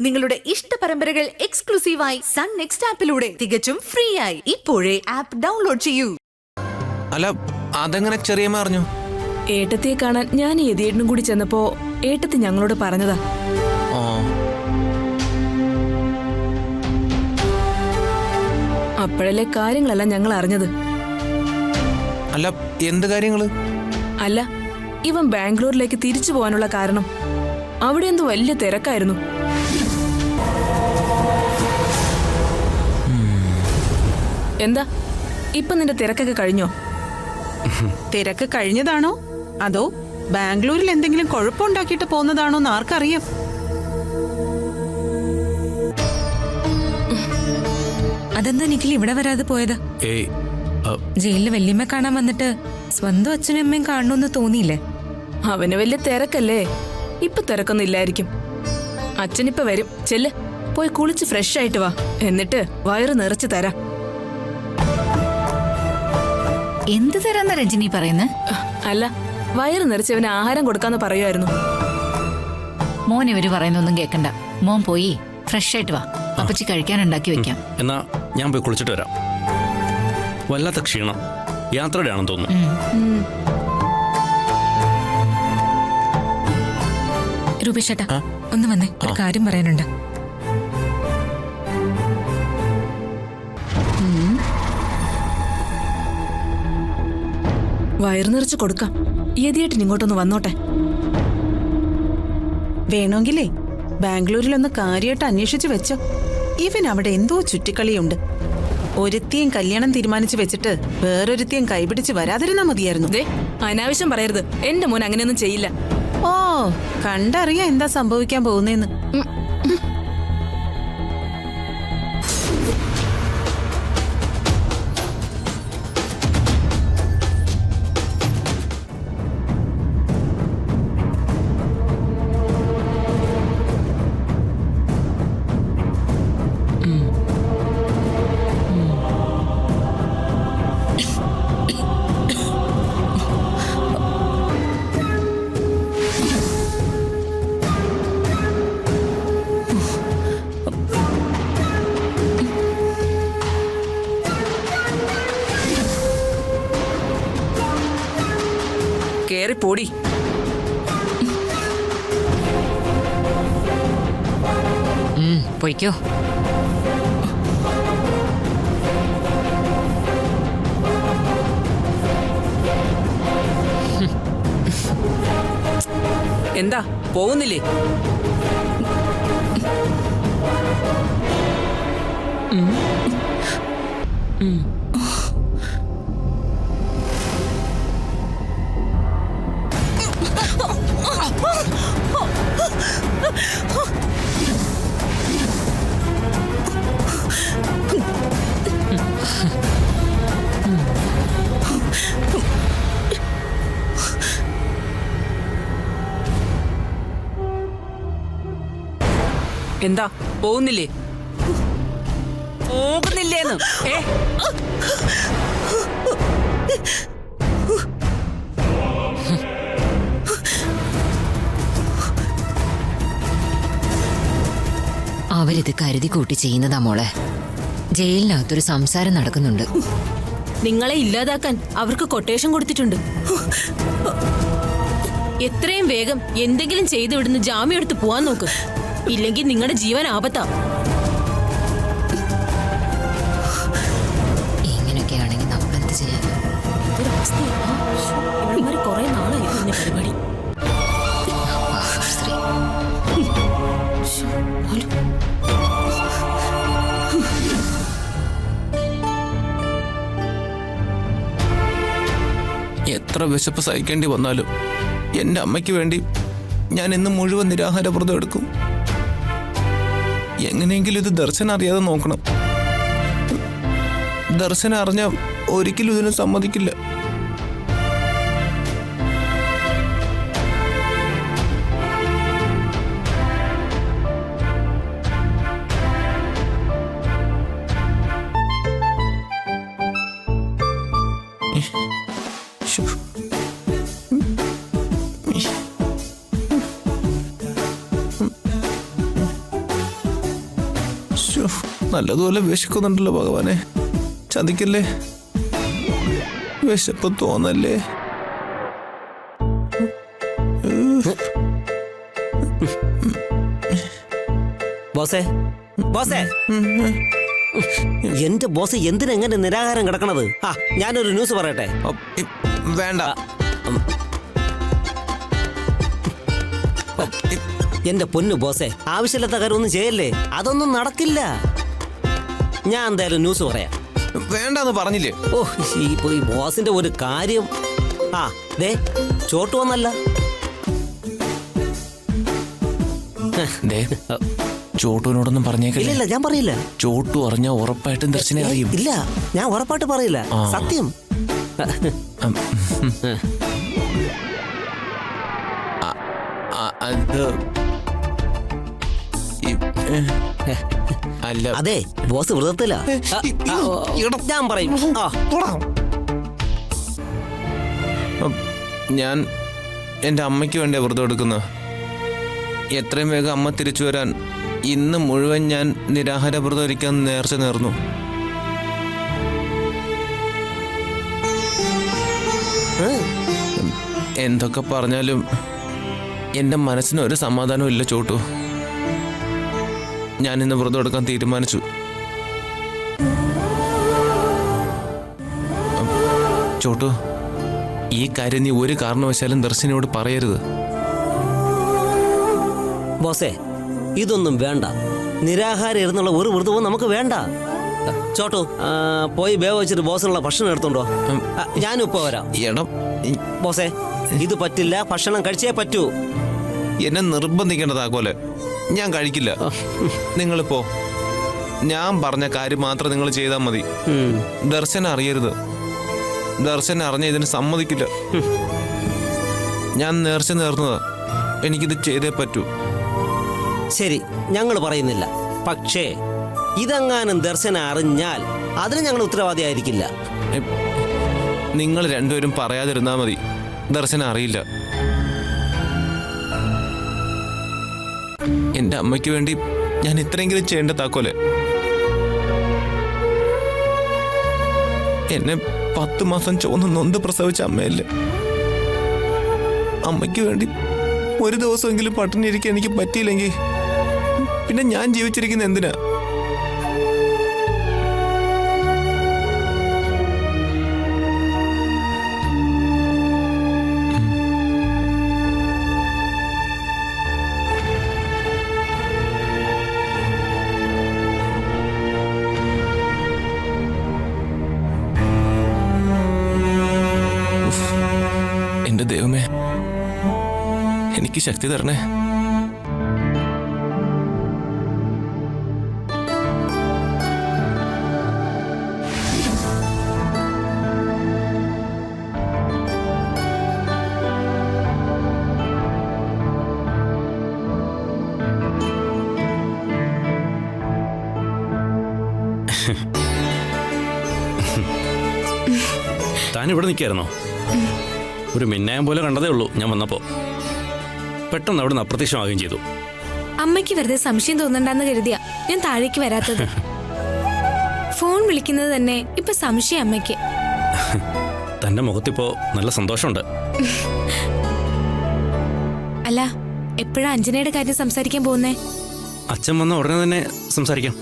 നിങ്ങളുടെ ഇഷ്ട പരമ്പരകൾ എക്സ്ക്ലൂസീവായി സൺ നെക്സ്റ്റ് ആപ്പിലൂടെ തികച്ചും ഫ്രീ ആയി ഇപ്പോഴേ ആപ്പ് ഡൗൺലോഡ് ചെയ്യൂ. അല്ല, അതെങ്ങനെ ചെറിയമ്മ അറിഞ്ഞു? ഏട്ടത്തിയെ കാണാൻ ഞാൻ യതിയേട്ടനും കൂടി ചെന്നപ്പോ ഏട്ടത്തി ഞങ്ങളോട് പറഞ്ഞതാ. അപ്പോഴല്ലേ കാര്യങ്ങളെല്ലാം ഞങ്ങൾ അറിഞ്ഞത്. അല്ല, എന്ത് കാര്യങ്ങള്? അല്ല, ഇവൻ ബാംഗ്ലൂരിലേക്ക് തിരിച്ചു പോകാനുള്ള കാരണം അവിടെ എന്തോ വലിയ തിരക്കായിരുന്നു. എന്താ ഇപ്പൊ നിന്റെ തിരക്കൊക്കെ കഴിഞ്ഞോ? തിരക്ക് കഴിഞ്ഞതാണോ അതോ ബാംഗ്ലൂരിൽ എന്തെങ്കിലും കുഴപ്പമുണ്ടാക്കിയിട്ട് പോകുന്നതാണോ എന്ന് ആർക്കറിയാം. അതെന്താ നിഖിൽ ഇവിടെ വരാതെ പോയത്? ജയിലില് വല്യമ്മ കാണാൻ വന്നിട്ട് സ്വന്തം അച്ഛനും അമ്മയും കാണണമെന്ന് തോന്നിയില്ലേ? അവന് വലിയ തിരക്കല്ലേ. ഇപ്പൊ തിരക്കൊന്നും ഇല്ലായിരിക്കും. അച്ഛനിപ്പ വരും. ചെല്ല്, പോയി കുളിച്ച് ഫ്രഷ് ആയിട്ട് വാ. എന്നിട്ട് വയറ് നിറച്ച് തരാം. എന്ത് തരാന്ന രജനി പറയുന്നത്? അല്ല, വയറ് നിറച്ചവന് ആഹാരം കൊടുക്കാന്ന് പറയുമായിരുന്നു. മോൻ ഇവര് പറയുന്നൊന്നും കേക്കണ്ട. മോൻ പോയി ഫ്രഷ് ആയിട്ട് വാ. അപ്പച്ചി കഴിക്കാൻ ഉണ്ടാക്കി വെക്കാം. എന്നാ ഞാൻ പോയി കുളിച്ചിട്ട് വരാം. വല്ലാത്ത ക്ഷീണം, യാത്രയുടെ ആണെന്ന് തോന്നുന്നു. രൂപേഷേട്ടാ, ഒന്ന് വന്നേ, ഒരു കാര്യം പറയാനുണ്ട്. വയറ് നിറച്ച് കൊടുക്കാം. യതിയേട്ടൻ ഇങ്ങോട്ടൊന്ന് വന്നോട്ടെ. വേണമെങ്കിലേ ബാംഗ്ലൂരിലൊന്ന് കാര്യമായിട്ട് അന്വേഷിച്ചു വെച്ചോ. ഇവൻ അവിടെ എന്തോ ചുറ്റിക്കളിയുണ്ട്. ഒരുത്തിയും കല്യാണം തീരുമാനിച്ചു വെച്ചിട്ട് വേറൊരുത്തിയും കൈപിടിച്ച് വരാതിരുന്നാ മതിയായിരുന്നു. അനാവശ്യം പറയരുത്. എന്റെ മോൻ അങ്ങനെയൊന്നും ചെയ്യില്ല. ഓ, കണ്ടറിയാ എന്താ സംഭവിക്കാൻ പോകുന്നേന്ന്. കേറി പോടി. പോയിക്കോ. എന്താ പോകുന്നില്ലേ? എന്താ പോകുന്നില്ലേ? പോകുന്നില്ലേന്ന്? അവരിത് കരുതി കൂട്ടി ചെയ്യുന്നതാ മോളെ. ജയിലിനകത്തൊരു സംസാരം നടക്കുന്നുണ്ട്. നിങ്ങളെ ഇല്ലാതാക്കാൻ അവർക്ക് കൊട്ടേഷൻ കൊടുത്തിട്ടുണ്ട്. എത്രയും വേഗം എന്തെങ്കിലും ചെയ്തു വിടുന്ന് ജാമ്യം എടുത്ത് പോവാൻ നോക്ക്. ഇല്ലെങ്കിൽ നിങ്ങളുടെ ജീവൻ ആപത്താ. ഇങ്ങനെയൊക്കെയാണെങ്കിൽ നമ്മൾ എന്ത് ചെയ്യാൻ? കുറെ നാളായിരുന്നു പരിപാടി. എത്ര വിശപ്പ് സഹിക്കേണ്ടി വന്നാലും എൻ്റെ അമ്മയ്ക്ക് വേണ്ടി ഞാൻ ഇന്ന് മുഴുവൻ നിരാഹാരവ്രതം എടുക്കും. എങ്ങനെയെങ്കിലും ഇത് ദർശനം അറിയാതെ നോക്കണം. ദർശനം അറിഞ്ഞ ഒരിക്കലും ഇതിന് സമ്മതിക്കില്ല. ശ്ശോ, നല്ലതുപോലെ വിശക്കുന്നുണ്ടല്ലോ ഭഗവാനെ. ചതിക്കല്ലേ, വിശപ്പ് തോന്നല്ലേ. ബോസേ, ബോസേ, എന്റെ ബോസ് എന്തിനെങ്ങനെ നിരാഹാരം കിടക്കണത്? ഞാനൊരു ന്യൂസ് പറയട്ടെ. വേണ്ട. എന്റെ പൊന്നു ബോസേ, ആവശ്യമില്ലാത്ത കാര്യം ഒന്നും ചെയ്യല്ലേ, അതൊന്നും നടക്കില്ല. ഞാൻ എന്തായാലും ന്യൂസ് പറയാം. വേണ്ടെന്ന് പറഞ്ഞില്ലേ? ഈ ബോസിന്റെ ഒരു കാര്യം. ദേ ചോട്ടു വന്നല്ല. ചോട്ടുവിനോടൊന്നും പറഞ്ഞേക്കില്ല. ഇല്ല, ഞാൻ പറയില്ല. ചോട്ടു അറിഞ്ഞാ ഉറപ്പായിട്ടും ദർശനം അറിയും. ഇല്ല, ഞാൻ ഉറപ്പായിട്ട് പറയില്ല, സത്യം. അല്ല, അതെ, ബോസ് വ്രതത്തില. ഞാൻ പറയും. ഞാൻ എൻ്റെ അമ്മയ്ക്ക് വേണ്ടിയാ വ്രതം എടുക്കുന്നത്. എത്രയും വേഗം അമ്മ തിരിച്ചു വരാൻ ഇന്ന് മുഴുവൻ ഞാൻ നിരാഹാര വ്രതം ഇരിക്കാൻ നേർച്ച നേർന്നു. എന്തൊക്കെ പറഞ്ഞാലും എൻ്റെ മനസ്സിന് ഒരു സമാധാനവും ഇല്ല ചോട്ടു. ഞാൻ ഇന്ന് വ്രതം എടുക്കാൻ തീരുമാനിച്ചു. ചോട്ടു, ഈ കാര്യം നീ ഒരു കാരണവശാലും ദർശനയോട് പറയരുത്. ബോസേ, ഇതൊന്നും വേണ്ട. നിരാഹാരം ഇരുന്നുള്ള ഒരു വ്രതവും നമുക്ക് വേണ്ട. ചോട്ടു, പോയി ബേ വെച്ചിട്ട് ബോസിനുള്ള ഭക്ഷണം എടുത്തോണ്ടോ. ഞാനും ഇപ്പൊ വരാം. ബോസേ, ഇത് പറ്റില്ല, ഭക്ഷണം കഴിച്ചേ പറ്റൂ. എന്നെ നിർബന്ധിക്കേണ്ടതാക്കോലെ, ഞാൻ കഴിക്കില്ല. നിങ്ങളിപ്പോ ഞാൻ പറഞ്ഞ കാര്യം മാത്രം നിങ്ങൾ ചെയ്താൽ മതി. ദർശനം അറിയരുത്. ദർശനം അറിഞ്ഞ ഇതിന് സമ്മതിക്കില്ല. ഞാൻ നേർച്ച നേർന്നതാ, എനിക്കിത് ചെയ്തേ പറ്റൂ. ശരി, ഞങ്ങൾ പറയുന്നില്ല. പക്ഷേ ഇതെങ്ങാനും ദർശനം അറിഞ്ഞാൽ അതിന് ഞങ്ങൾ ഉത്തരവാദിയായിരിക്കില്ല. നിങ്ങൾ രണ്ടുപേരും പറയാതിരുന്നാ മതി. ദർശനം അറിയില്ല. എന്റെ അമ്മയ്ക്ക് വേണ്ടി ഞാൻ ഇത്രയെങ്കിലും ചെയ്യേണ്ട താക്കോലെ. എന്നെ 10 മാസം ചുവന്ന് നൊന്ത് പ്രസവിച്ച അമ്മയല്ലേ. അമ്മയ്ക്ക് വേണ്ടി ഒരു ദിവസമെങ്കിലും പട്ടിണി ഇരിക്കാൻ എനിക്ക് പറ്റിയില്ലെങ്കിൽ പിന്നെ ഞാൻ ജീവിച്ചിരിക്കുന്ന എന്തിനാ? എന്റെ ദൈവമേ, എനിക്ക് ശക്തി തരണേ. താൻ ഇവിടെ നിൽക്കായിരുന്നോ? ഒരു മിന്നായം പോലെ കണ്ടതേ ഉള്ളൂ ഞാൻ വന്നപ്പോ. പെട്ടെന്ന് അവിടെ നിന്ന് അപ്രത്യക്ഷമാവുകയും ചെയ്തു. അമ്മയ്ക്ക് വെറുതെ സംശയം തോന്നണ്ടെന്ന് കരുതിയാ ഞാൻ താഴേക്ക് വരാത്തത്. ഫോൺ വിളിക്കുന്നത് തന്നെ ഇപ്പൊ സംശയം അമ്മയ്ക്ക്. തന്റെ മുഖത്തിപ്പോ നല്ല സന്തോഷമുണ്ട്. അല്ല, എപ്പോഴാ അഞ്ജനയുടെ കാര്യം സംസാരിക്കാൻ പോകുന്നേ? അച്ഛൻ വന്ന ഉടനെ തന്നെ സംസാരിക്കാം.